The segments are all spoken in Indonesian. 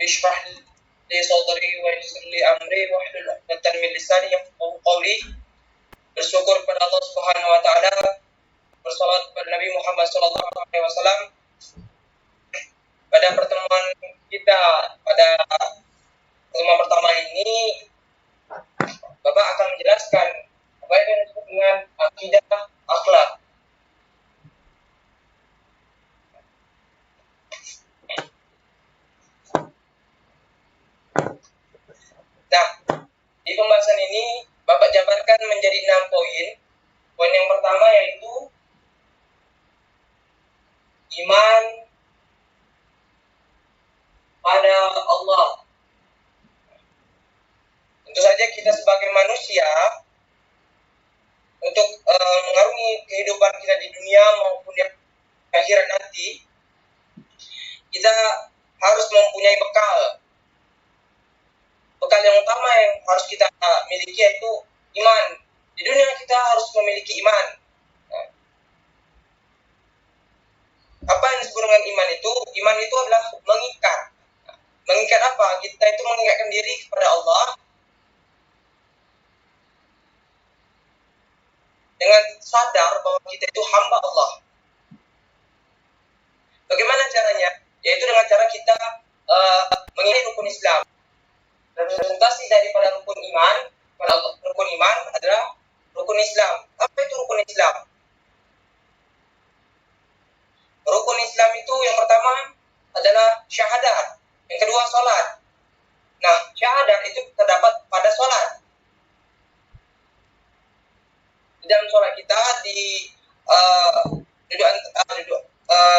اشرح لي صدري ويسر لي أمري واحلل عقدة من lisani yafqahu qawli. Bersyukur kepada Allah Subhanahu wa taala, bersalawat kepada Nabi Muhammad sallallahu alaihi wasallam. Pada pertemuan kita pada pertemuan pertama ini, Bapak akan menjelaskan apa yang disebut dengan akidah akhlak. Nah, di pembahasan ini Bapak jabarkan menjadi 6 poin. Poin yang pertama yaitu iman pada Allah. Tentu saja kita sebagai manusia untuk mengarungi kehidupan kita di dunia maupun di akhirat nanti, kita harus mempunyai bekal. Bekal yang utama yang harus kita miliki yaitu iman. Di dunia kita harus memiliki iman. Apa yang disebut dengan iman itu? Iman itu adalah mengikat. Mengikat apa? Kita itu mengikatkan diri kepada Allah dengan sadar bahwa kita itu hamba Allah. Bagaimana caranya? Yaitu dengan cara kita mengikuti rukun Islam. Representasi daripada rukun iman, rukun iman adalah rukun Islam. Apa itu rukun Islam? Rukun Islam itu yang pertama adalah syahadat, yang kedua salat. Nah, syahadat itu terdapat pada salat. Di dalam salat kita di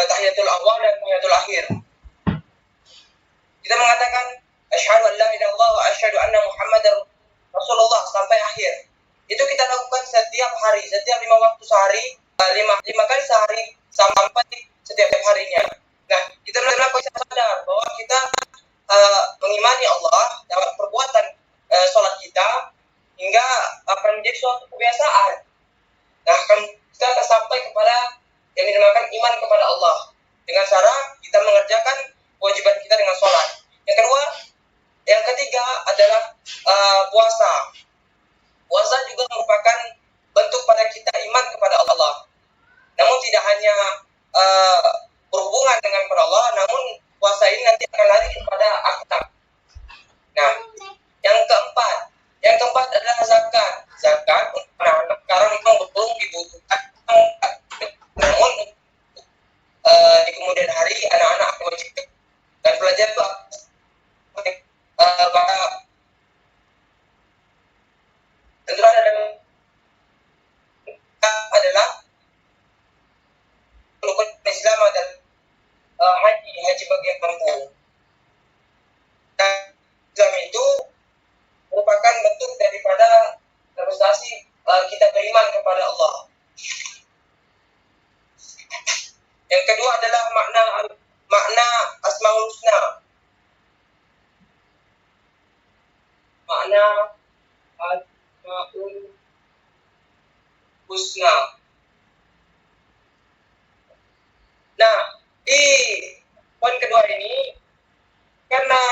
tahiyatul awal dan tahiyatul akhir, kita mengatakan asyhadu an la ilaha illallah wa asyhadu anna muhammadar rasulullah sampai akhir. Itu kita lakukan setiap hari, setiap 5 waktu sehari, 5 kali sehari sampai setiap harinya. Nah, kita melakukan sadar bahwa kita mengimani Allah dalam perbuatan sholat kita hingga akan menjadi suatu kebiasaan. Nah, kita akan sampai kepada yang dinamakan iman kepada Allah dengan cara kita mengerjakan kewajiban kita dengan sholat. Yang ketiga adalah puasa. Puasa juga merupakan bentuk pada kita iman kepada Allah. Namun tidak hanya berhubungan dengan kepada Allah, namun puasa ini nanti akan lari kepada akhlak. Nah, yang keempat adalah zakat. Zakat untuk anak-anak sekarang memang belum dibutuhkan, namun di kemudian hari anak-anak wajib dan pelajar itu tentu adalah rukun Islam adalah haji bagi yang mampu. Dan Islam itu merupakan bentuk daripada representasi kita beriman kepada Allah. Yang kedua adalah makna Asmaul Husna. Makna Asmaul Husna. Nah, di poin kedua ini, karena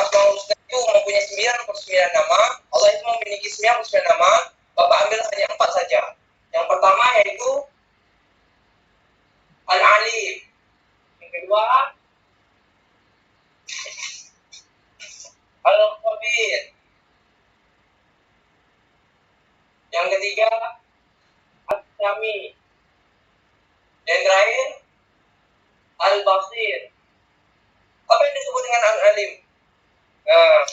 Asmaul Husna itu mempunyai 99 nama, Allah itu memiliki 99 nama, Bapak ambil hanya 4 saja. Yang pertama yaitu Al-Alim. Yang kedua Al-Khabir. Yang ketiga Al-Sami. Yang terakhir Al-Basir. Apa yang disebut dengan Al-Alim? Nah,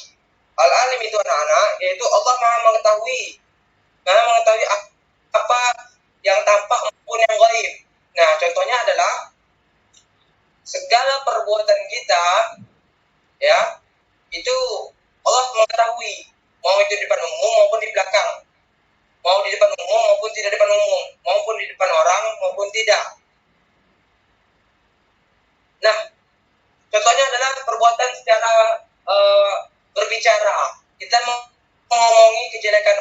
Al-Alim itu anak-anak, yaitu Allah Maha mengetahui apa yang tampak maupun yang gaib. Nah, contohnya adalah segala perbuatan kita, ya, itu Allah mengetahui, mau itu di depan umum maupun di belakang, mau di depan umum maupun tidak di depan umum, maupun di depan orang maupun tidak. Nah, contohnya adalah perbuatan secara berbicara. Kita mengomongi kejelekan.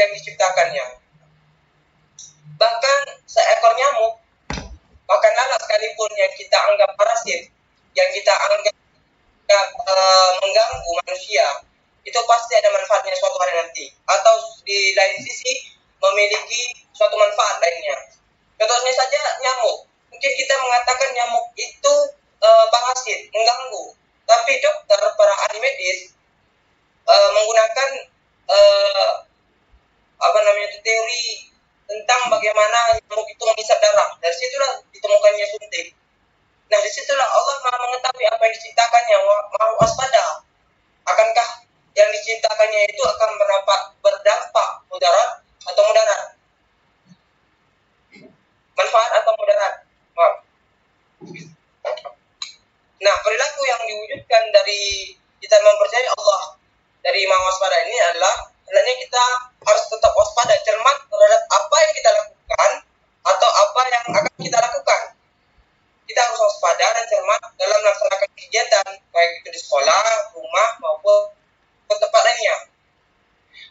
yang diciptakannya. Bahkan seekor nyamuk, bahkan lalat sekalipun yang kita anggap parasit, yang kita anggap mengganggu manusia, itu pasti ada manfaatnya suatu hari nanti, atau di lain sisi memiliki suatu manfaat lainnya. Contohnya saja nyamuk. Mungkin kita mengatakan nyamuk itu parasit, mengganggu, tapi dokter, para ahli medis menggunakan teori tentang bagaimana nyamuk itu menghisap darah. Dari situlah ditemukannya suntik. Nah, disitulah Allah Maha mengetahui apa yang diciptakannya, Maha waspada. Akankah yang diciptakannya itu akan berdampak mudarat atau mudarat? Manfaat atau mudarat? Maaf. Nah, perilaku yang diwujudkan dari kita mempercayai Allah dari Maha waspada ini adalah hendaknya kita harus tetap waspada, cermat terhadap apa yang kita lakukan atau apa yang akan kita lakukan. Kita harus waspada dan cermat dalam melaksanakan kegiatan, baik itu di sekolah, rumah, maupun ke tempat lainnya.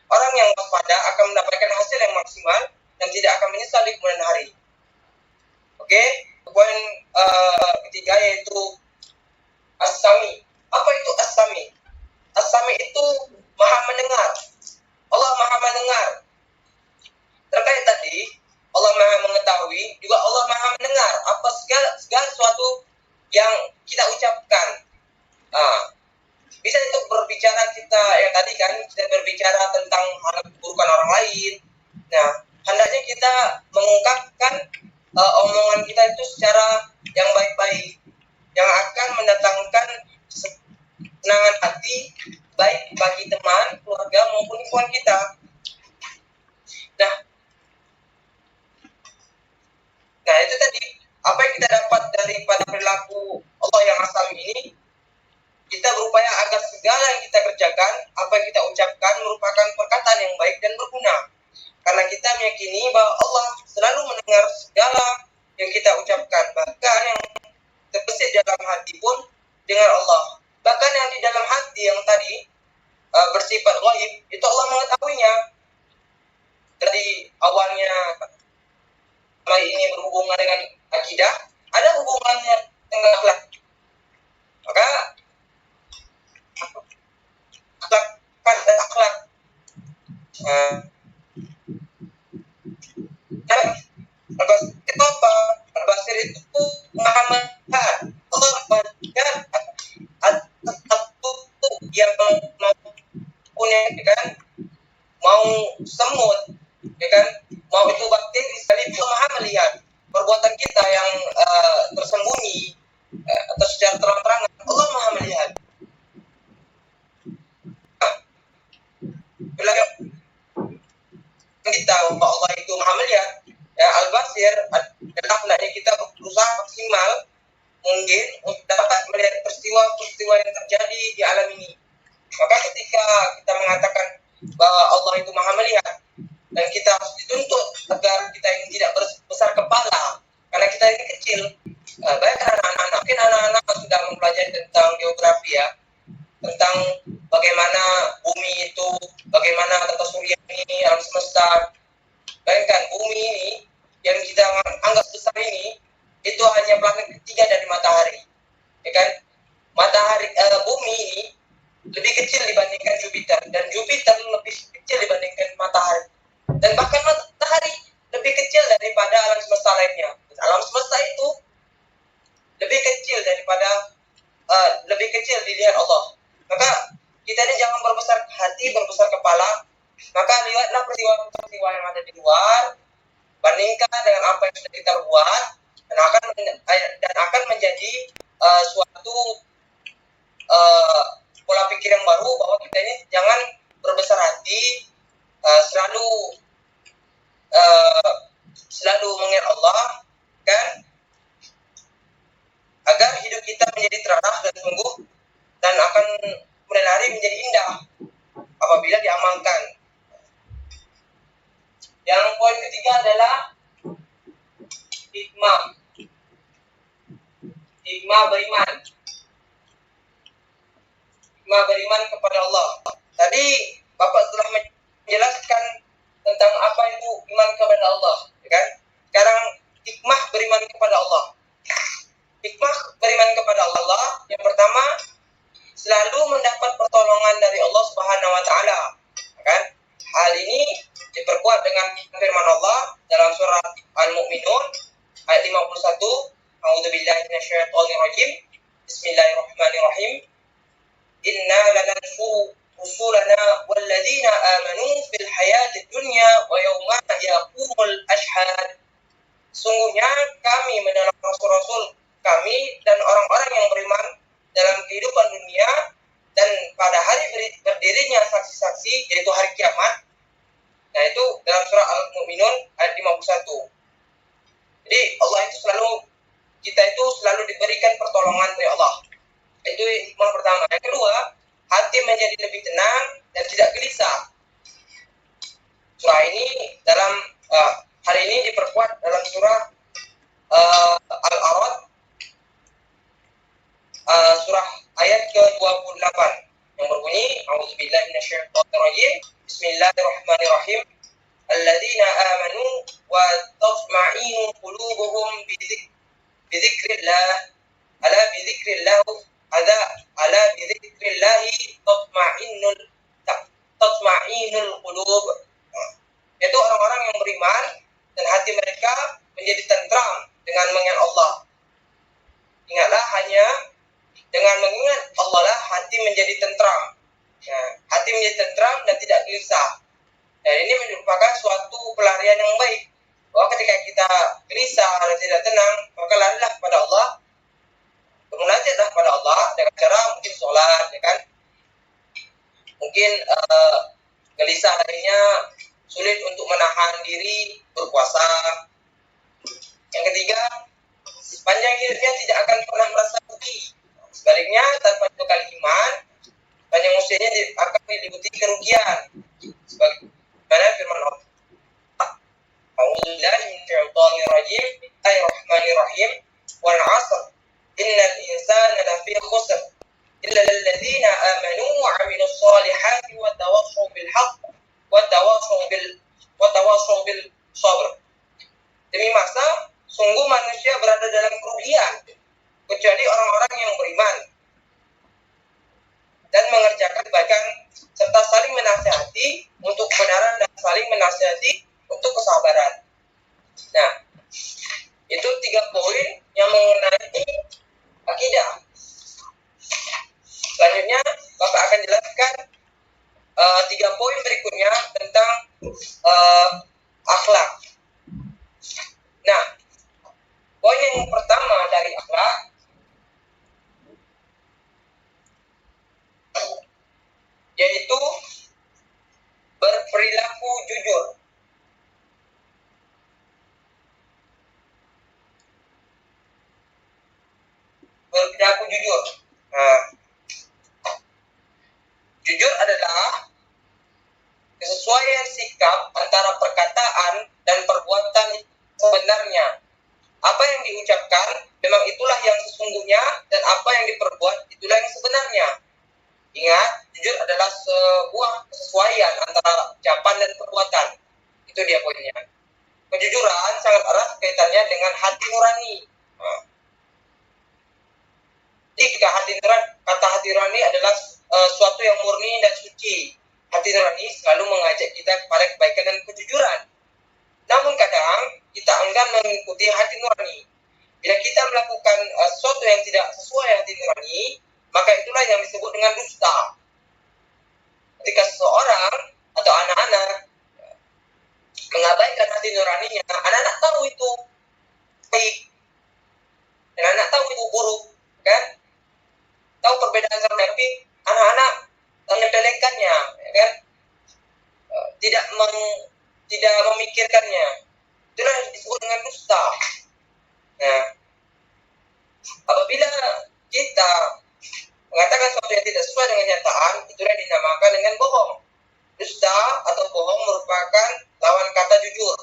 Orang yang waspada akan mendapatkan hasil yang maksimal dan tidak akan menyesal di kemudian hari. Oke, poin ketiga yaitu as-sami. Apa itu as-sami? As-sami itu Maha mendengar. Allah Maha mendengar. Terkait tadi, Allah Maha mengetahui, juga Allah Maha mendengar apa segala sesuatu yang kita ucapkan. Bisa itu berbicara kita yang tadi kan, kita berbicara tentang hal keburukan orang lain. Nah, hendaknya kita mengungkapkan omongan kita itu secara yang baik-baik, yang akan mendatangkan kesenangan hati baik bagi teman, keluarga maupun lingkungan kita. Nah, itu tadi apa yang kita dapat daripada perilaku Allah yang asam ini. Kita berupaya agar segala yang kita kerjakan, apa yang kita ucapkan merupakan perkataan yang baik dan berguna. Karena kita meyakini bahwa Allah selalu mendengar segala yang kita ucapkan, bahkan yang terbesit dalam hati pun dengan Allah. Bahkan yang di dalam hati yang tadi bersifat ghaib, itu Allah mengetahuinya. Dari awalnya ini berhubungan dengan akidah, ada hubungannya dengan akhlak. Maka akhlak itu apa? Al-Basir itu Maha melihat. Allah melihat satu yang mau punya, kan, mau semut, ya kan, mau itu bakteri, sekalipun Maha melihat perbuatan kita yang tersembunyi atau secara terang-terangan. Allah Maha melihat. Kita bahwa Allah itu Maha melihat, ya, Al-Basir adalah hendaknya kita berusaha maksimal mungkin untuk dapat melihat peristiwa-peristiwa yang terjadi di alam ini. Maka ketika kita mengatakan bahwa Allah itu Maha melihat, dan kita harus dituntut agar kita ini tidak besar kepala, karena kita ini kecil. Banyak anak-anak, mungkin anak-anak sudah mempelajari tentang geografi, ya, tentang bagaimana bumi itu, bagaimana tata surya ini, alam semesta. Bayangkan bumi ini yang kita anggap besar ini, itu hanya planet ketiga dari matahari, ya kan? Matahari, bumi ini lebih kecil dibandingkan Jupiter, dan Jupiter lebih kecil dibandingkan matahari, dan bahkan matahari lebih kecil daripada alam semesta lainnya. Alam semesta itu lebih kecil daripada lebih kecil dilihat Allah. Maka kita ini jangan berbesar hati, berbesar kepala. Maka lihatlah peristiwa-peristiwa yang ada di luar, bandingkan dengan apa yang sudah kita buat, dan akan menjadi suatu pola pikir yang baru bahwa kita ini jangan berbesar hati, selalu mengingat Allah, kan, agar hidup kita menjadi terarah dan sungguh, dan akan kemudian hari menjadi indah apabila diamalkan. Yang poin ketiga adalah hikmah beriman. Hikmah beriman kepada Allah. Tadi Bapak telah menjelaskan tentang apa itu iman kepada Allah, ya kan? Sekarang hikmah beriman kepada Allah. Hikmah beriman kepada Allah yang pertama, selalu mendapat pertolongan dari Allah Subhanahu wa taala, ya kan? Hal ini diperkuat dengan firman Allah dalam surat Al-Mu'minun ayat 51, A'udzubillahi minasyaitonir rajim. Bismillahirrahmanirrahim. Inna lanansuru rusulana walladzina amanu fil hayatid dunya wa yauma yaqumul ashhad. Sungguhnya kami menolong rasul-rasul kami dan orang-orang yang beriman dalam kehidupan dunia dan pada hari berdirinya saksi-saksi, yaitu hari kiamat. Nah, itu dalam surah Al-Mu'minun ayat 51. Jadi Allah itu kita itu selalu diberikan pertolongan oleh Allah. Itu hikmah pertama. Yang kedua, hati menjadi lebih tenang dan tidak gelisah. Surah ini dalam hari ini diperkuat dalam surah Al-A'raf, surah ayat ke-28 yang berbunyi, A'udzubillahi minasyaitonirrajim. Bismillahirrahmanirrahim. Alladzina amanu wa tatma'innu qulubuhum bidzikrillah. Ala bidzikrillah tatma'innul qulub. Yaitu orang-orang yang beriman dan hati mereka menjadi tentram dengan mengingat Allah. Ingatlah, hanya dengan mengingat Allah lah hati menjadi tentram. Nah, hati menjadi tentram dan tidak gelisah. Dan ini merupakan suatu pelarian yang baik. Bahwa ketika kita gelisah dan tidak tenang, maka larilah kepada Allah, bermunajatlah kepada Allah dengan cara mungkin sholat, ya kan? Mungkin gelisah lainnya sulit untuk menahan diri, berpuasa. Yang ketiga, sepanjang hidupnya tidak akan pernah merasa rugi. Sebaliknya, tanpa bekal iman, panjang usianya akan diliputi kerugian. Sebagaimana firman Allah. A'udzubillahi minasyaitonir rajim. Bismillahirrahmanirrahim. Wal 'ashr. Innal insana lafi khusr. Illa alladzina amanu wa 'amilus solihati wa tawassaw bil haqq wa tawassaw bil sabr. Demi masa, sungguh manusia berada dalam kerugian, kecuali orang-orang yang beriman dan mengerjakan kebaikan serta saling menasihati untuk kebenaran dan saling menasihati untuk kesabaran. Nah, itu 3 poin yang mengenai akidah. Selanjutnya, Bapak akan jelaskan 3 poin berikutnya tentang akhlak. Nah, poin yang pertama dari akhlak yaitu berperilaku jujur. Berperilaku jujur. Nah, jujur adalah kesesuaian sikap antara perkataan dan perbuatan sebenarnya. Apa yang diucapkan memang itulah yang sesungguhnya, dan apa yang diperbuat itulah yang sebenarnya. Ingat, jujur adalah sebuah kesesuaian antara ucapan dan perbuatan. Itu dia poinnya. Kejujuran sangat erat kaitannya dengan hati nurani. Jadi kata hati nurani adalah suatu yang murni dan suci. Hati nurani selalu mengajak kita kepada kebaikan dan kejujuran. Namun kadang kita enggan mengikuti hati nurani. Bila kita melakukan sesuatu yang tidak sesuai hati nurani, maka itulah yang disebut dengan dusta. Ketika seseorang atau anak-anak mengabaikan hati nuraninya, anak-anak tahu itu baik, dan anak tahu itu buruk, kan? Tahu perbedaan sama, tapi anak-anak menyepelekannya, ya kan? Tidak memikirkannya. Itulah yang disebut dengan dusta. Nah, apabila kita mengatakan sesuatu yang tidak sesuai dengan kenyataan, itulah dinamakan dengan bohong. Dusta atau bohong merupakan lawan kata jujur.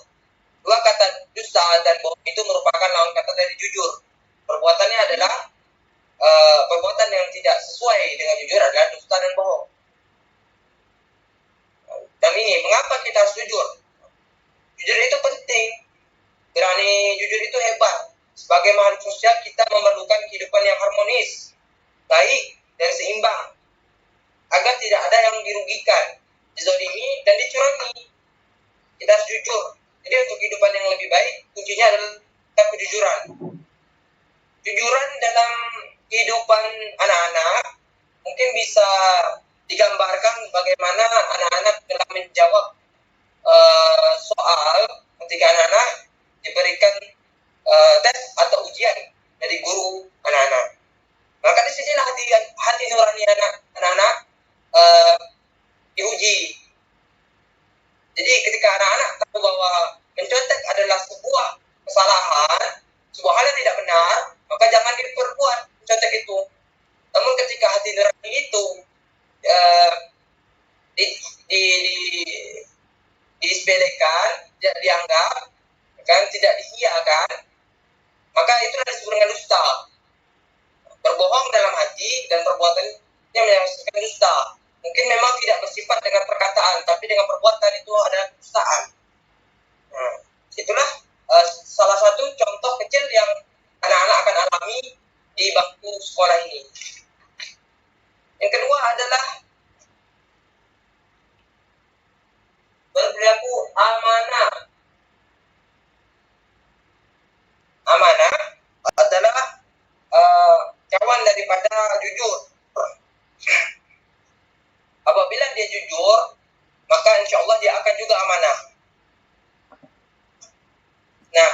Dua kata dusta dan bohong itu merupakan lawan kata dari jujur. Perbuatannya adalah perbuatan yang tidak sesuai dengan jujur adalah dusta dan bohong. Dan ini mengapa kita harus jujur? Jujur itu penting. Berani jujur itu hebat. Sebagai makhluk sosial kita memerlukan kehidupan yang harmonis, baik dan seimbang, agar tidak ada yang dirugikan, dizolimi dan dicurangi. Kita harus jujur. Jadi untuk kehidupan yang lebih baik, kuncinya adalah kejujuran. Jujuran dalam kehidupan anak-anak mungkin bisa digambarkan bagaimana anak-anak dalam menjawab soal ketika anak-anak diberikan tes atau ujian dari guru anak-anak. Maka di sinilah hati nurani anak-anak diuji. Jadi ketika anak-anak tahu bahwa mencontek adalah sebuah kesalahan, sebuah hal yang tidak benar, maka jangan diperbuat mencontek itu. Namun ketika hati nurani itu disepelekan, tidak dianggap, kan, tidak diiyakan, maka itulah disebut dengan dusta. Berbohong dalam hati dan perbuatannya menghasilkan dusta. Mungkin memang tidak bersifat dengan perkataan, tapi dengan perbuatan itu ada kedustaan. Nah, itulah salah satu contoh kecil yang anak-anak akan alami di bangku sekolah ini. Yang kedua adalah berperilaku amanah. Amanah adalah kawan daripada jujur. Apabila dia jujur, maka insya Allah dia akan juga amanah. Nah,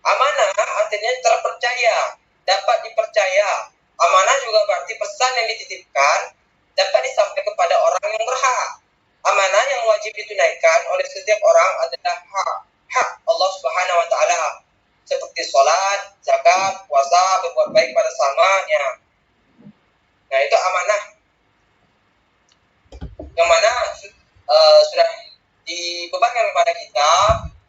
amanah artinya terpercaya, dapat dipercaya. Amanah juga berarti pesan yang dititipkan dapat disampaikan kepada orang yang berhak. Amanah yang wajib ditunaikan oleh setiap orang adalah hak Allah Subhanahu wa taala, seperti sholat, zakat, puasa, berbuat baik pada samanya. Nah, itu amanah yang mana sudah dibebankan kepada kita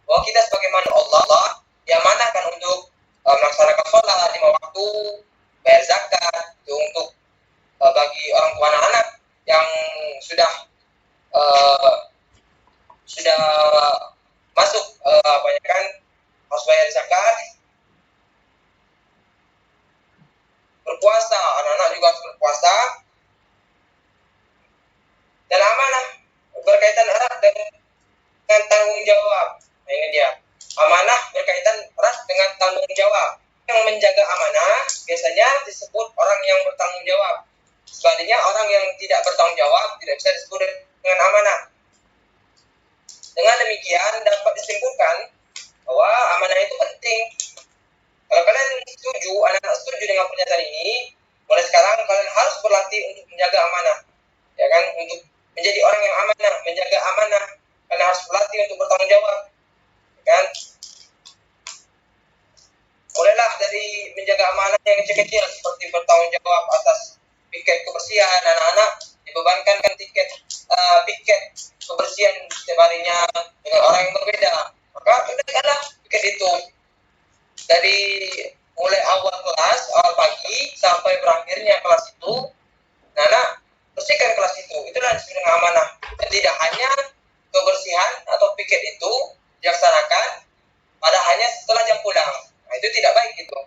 bahwa kita sebagai makhluk Allah diamanahkan untuk melaksanakan sholat 5 waktu, bayar zakat, itu untuk bagi orang tua anak-anak yang sudah masuk harus bayar zakat. Berpuasa, anak-anak juga harus berpuasa. Dan amanah berkaitan erat dengan tanggung jawab. Nah, ini dia. Amanah berkaitan erat dengan tanggung jawab. Yang menjaga amanah biasanya disebut orang yang bertanggung jawab. Sebaliknya orang yang tidak bertanggung jawab tidak bisa disebut dengan amanah. Dengan demikian dapat disimpulkan bahwa amanah itu penting. Kalau kalian setuju, anak-anak setuju dengan pernyataan ini, mulai sekarang kalian harus berlatih untuk menjaga amanah. Ya kan, untuk menjadi orang yang amanah, menjaga amanah, kalian harus berlatih untuk bertanggung jawab. Ya kan? Mulailah dari menjaga amanah yang kecil-kecil, seperti bertanggung jawab atas piket kebersihan. Anak-anak dibebankan piket kebersihan setiap harinya dengan orang yang berbeda. Maka tunaikanlah piket itu dari mulai awal kelas, awal pagi sampai berakhirnya kelas itu. Nah, bersihkan kelas itu. Itulah disebut dengan amanah. Dan tidak hanya kebersihan atau piket itu dilaksanakan pada hanya setelah jam pulang. Nah, itu tidak baik itu.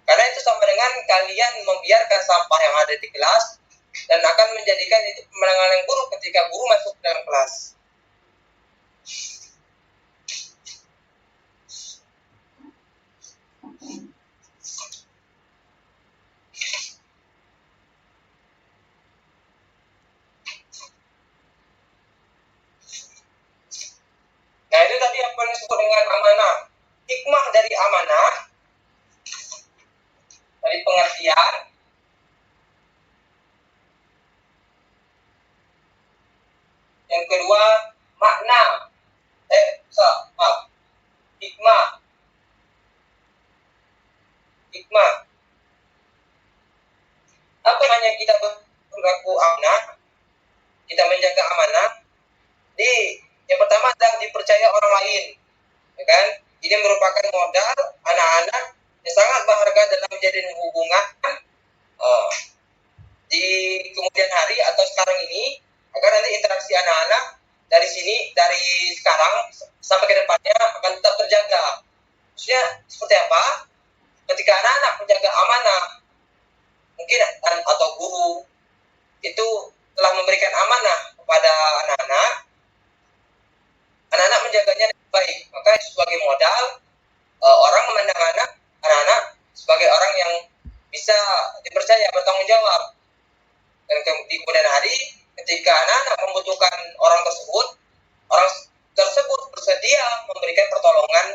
Karena itu sama dengan kalian membiarkan sampah yang ada di kelas dan akan menjadikan itu pemandangan yang buruk ketika guru masuk dalam kelas. Nah, itu tadi apa yang disebut dengan amanah. Hikmah dari amanah, dari pengertian, yang kedua makna, hikmah. Apa hanya kita berlaku amanah, kita menjaga amanah? Yang pertama adalah dipercaya orang lain, ya kan? Ini merupakan modal anak-anak yang sangat berharga dalam menjalin hubungan di kemudian hari atau sekarang ini, agar nanti interaksi anak-anak dari sekarang sampai ke depannya akan tetap terjaga. Maksudnya seperti apa? Ketika anak-anak menjaga amanah, mungkin atau guru itu telah memberikan amanah kepada anak-anak, anak-anak menjaganya dengan baik, maka itu sebagai modal orang memandang anak-anak sebagai orang yang bisa dipercaya, bertanggung jawab. Dan di kemudian hari, ketika anak-anak membutuhkan orang tersebut bersedia memberikan pertolongan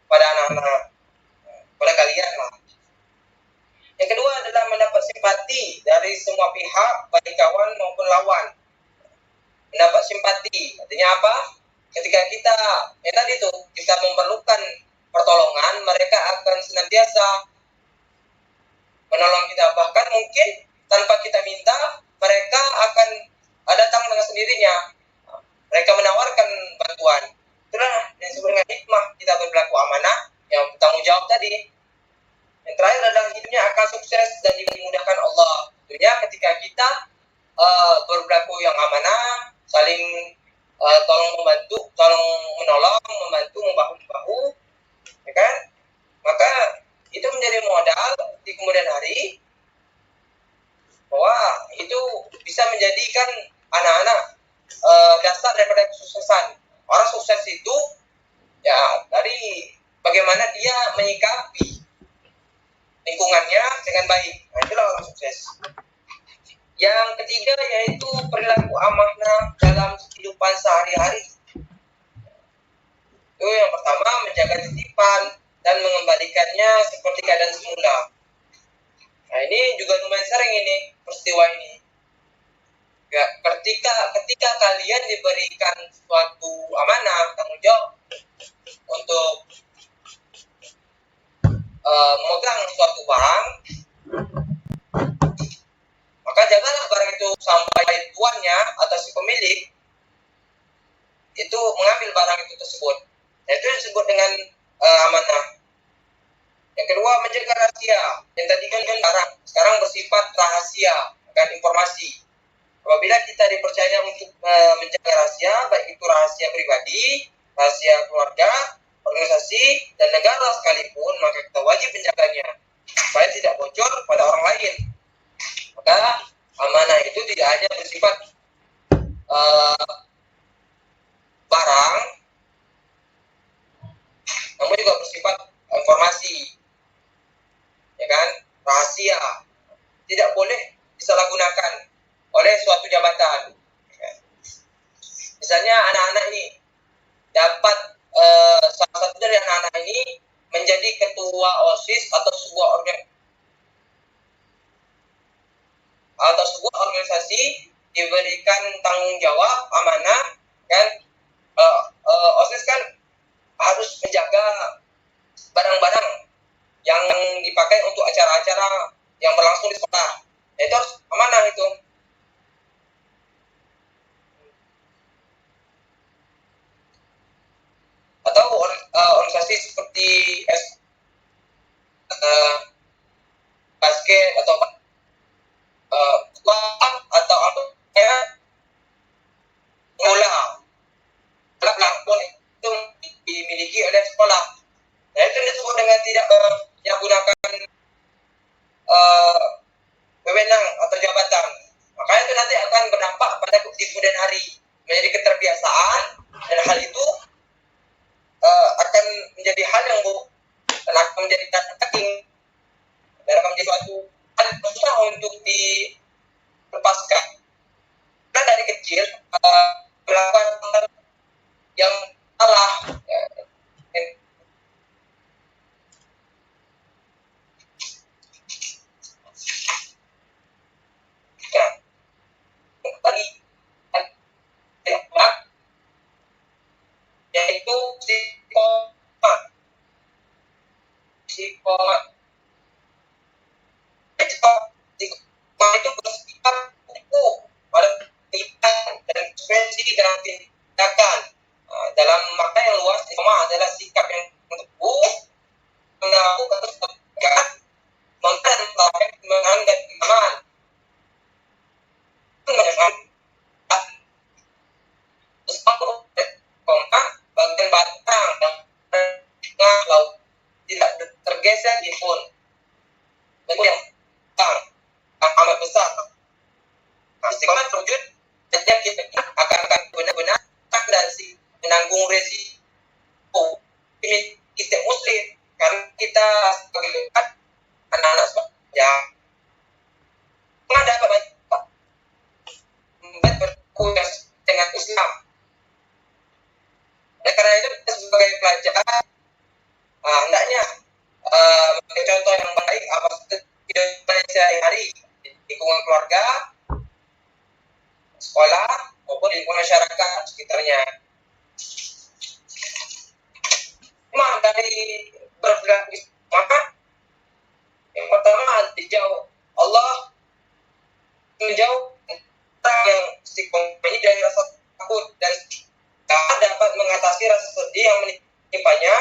pada anak-anak, pada kalian lah. Yang kedua adalah mendapat simpati dari semua pihak, baik kawan maupun lawan. Mendapat simpati, artinya apa? Ketika kita, tadi itu, kita memerlukan pertolongan, mereka akan senantiasa menolong kita. Bahkan mungkin tanpa kita minta, mereka akan datang dengan sendirinya. Mereka menawarkan bantuan. Itulah yang disebut dengan hikmah kita berlaku amanah, yang bertanggung jawab tadi. Yang terakhir adalah hidupnya akan sukses dan dimudahkan Allah. Tentunya ketika kita berlaku yang amanah, saling tolong membantu, tolong menolong, membantu, membahu-membahu, ya kan? Maka itu menjadi modal di kemudian hari, bahwa itu bisa menjadikan anak-anak dasar daripada kesuksesan. Orang sukses itu ya dari bagaimana dia menyikapi lingkungannya dengan baik. Nah, itulah orang sukses. Yang ketiga yaitu perilaku amanah dalam kehidupan sehari-hari. Itu yang pertama, menjaga titipan dan mengembalikannya seperti keadaan semula. Nah, ini juga lumayan sering ini peristiwa ini. Ya, ketika kalian diberikan suatu amanah, tanggung jawab untuk memegang suatu barang, maka jagalah barang itu sampai tuannya atau si pemilik itu mengambil barang itu tersebut. Nah, itu disebut dengan amanah. Yang kedua, menjaga rahasia. Yang tadi kan barang, sekarang bersifat rahasia dan informasi. Apabila kita dipercaya untuk menjaga rahasia, baik itu rahasia pribadi, rahasia keluarga, organisasi, dan negara sekalipun, maka kita wajib menjaganya supaya tidak bocor pada orang lain. Maka amanah itu tidak hanya bersifat barang, namun juga bersifat informasi, ya kan, rahasia, tidak boleh disalahgunakan oleh suatu jabatan. Misalnya anak-anak ini dapat salah satu dari anak-anak ini menjadi ketua OSIS atau sebuah organisasi, diberikan tanggung jawab amanah, kan, OSIS kan harus menjaga barang-barang yang dipakai untuk acara-acara yang berlangsung di sekolah. Itu harus amanah itu. Atau organisasi seperti basket atau atau apa ya, bola itu dimiliki oleh sekolah. Nah, itu disebut dengan tidak menyalahgunakan wewenang atau jabatan. Makanya itu nanti akan berdampak pada di kemudian hari, menjadi keterbiasaan, dan hal itu akan menjadi hal yang akan menjadi daging dan akan menjadi suatu hal yang susah untuk dilepaskan. Karena dari kecil melakukan hal yang salah, yaitu psikopat itu bersifat pada tindakan dan ekspresi dalam tindakan bergeser di pun yang amat besar. Istiqomah terwujud setiap kita akan benar-benar dan menanggung resiko ini kita muslim karena kita sebagai anak-anak ya ada banyak berkuas dengan Islam. Karena itu kita sebagai pelajar hendaknya contoh yang baik apa kehidupan sehari-hari di lingkungan keluarga, sekolah maupun di lingkungan masyarakat sekitarnya. Dari berperilaku maka yang pertama dijauh Allah menjauh yang istiqomah ini dari rasa takut dan dapat mengatasi rasa sedih yang menimpanya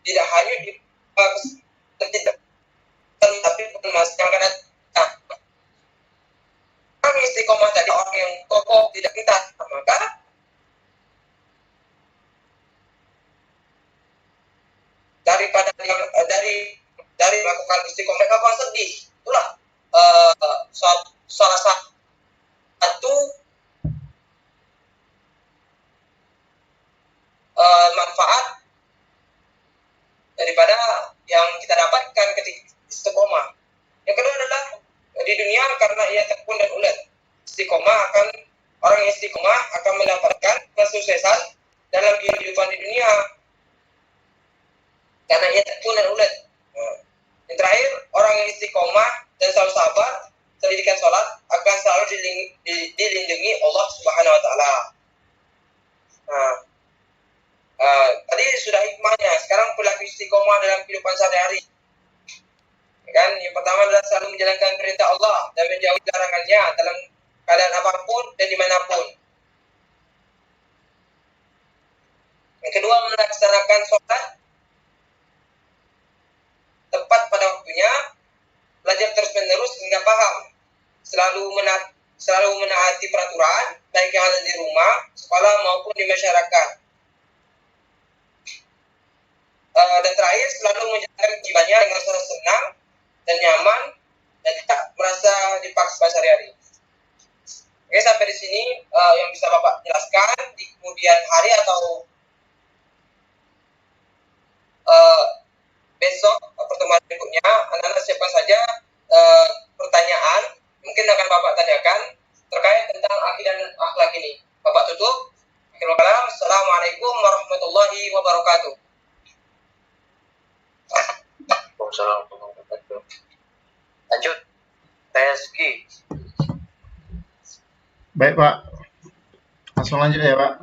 tidak hanya di tapi memastikan orang istiqomah tadi orang yang kokoh tidak gentar maka daripada dari melakukan istiqomah mereka akan sedih. Itulah salah satu manfaat daripada yang kita dapatkan ketika istiqomah. Yang kedua adalah di dunia karena ia tekun dan ulet. Orang yang istiqomah akan mendapatkan kesuksesan dalam kehidupan di dunia karena ia tekun dan ulet. Yang terakhir, orang yang istiqomah dan selalu sabar, pendidikan sholat akan selalu dilindungi Allah Subhanahu Wa Taala. Tadi sudah hikmahnya. Sekarang perilaku istiqomah dalam kehidupan sehari-hari. Kan, yang pertama adalah selalu menjalankan perintah Allah dan menjauhi larangannya dalam keadaan apapun dan dimanapun. Yang kedua, melaksanakan sholat tepat pada waktunya, belajar terus-menerus hingga paham, selalu menaati peraturan baik yang ada di rumah, sekolah maupun di masyarakat. Dan terakhir, selalu menjalankan kewajibannya dengan rasa senang dan nyaman dan tidak merasa dipaksa sehari-hari. Oke, sampai di sini yang bisa Bapak jelaskan. Di kemudian hari atau besok pertemuan berikutnya, anak-anak siapkan saja pertanyaan mungkin akan Bapak tanyakan terkait tentang akidah dan akhlak ini. Bapak tutup. Assalamualaikum warahmatullahi wabarakatuh. Lanjut. TSG. Baik Pak. Langsung lanjut ya Pak.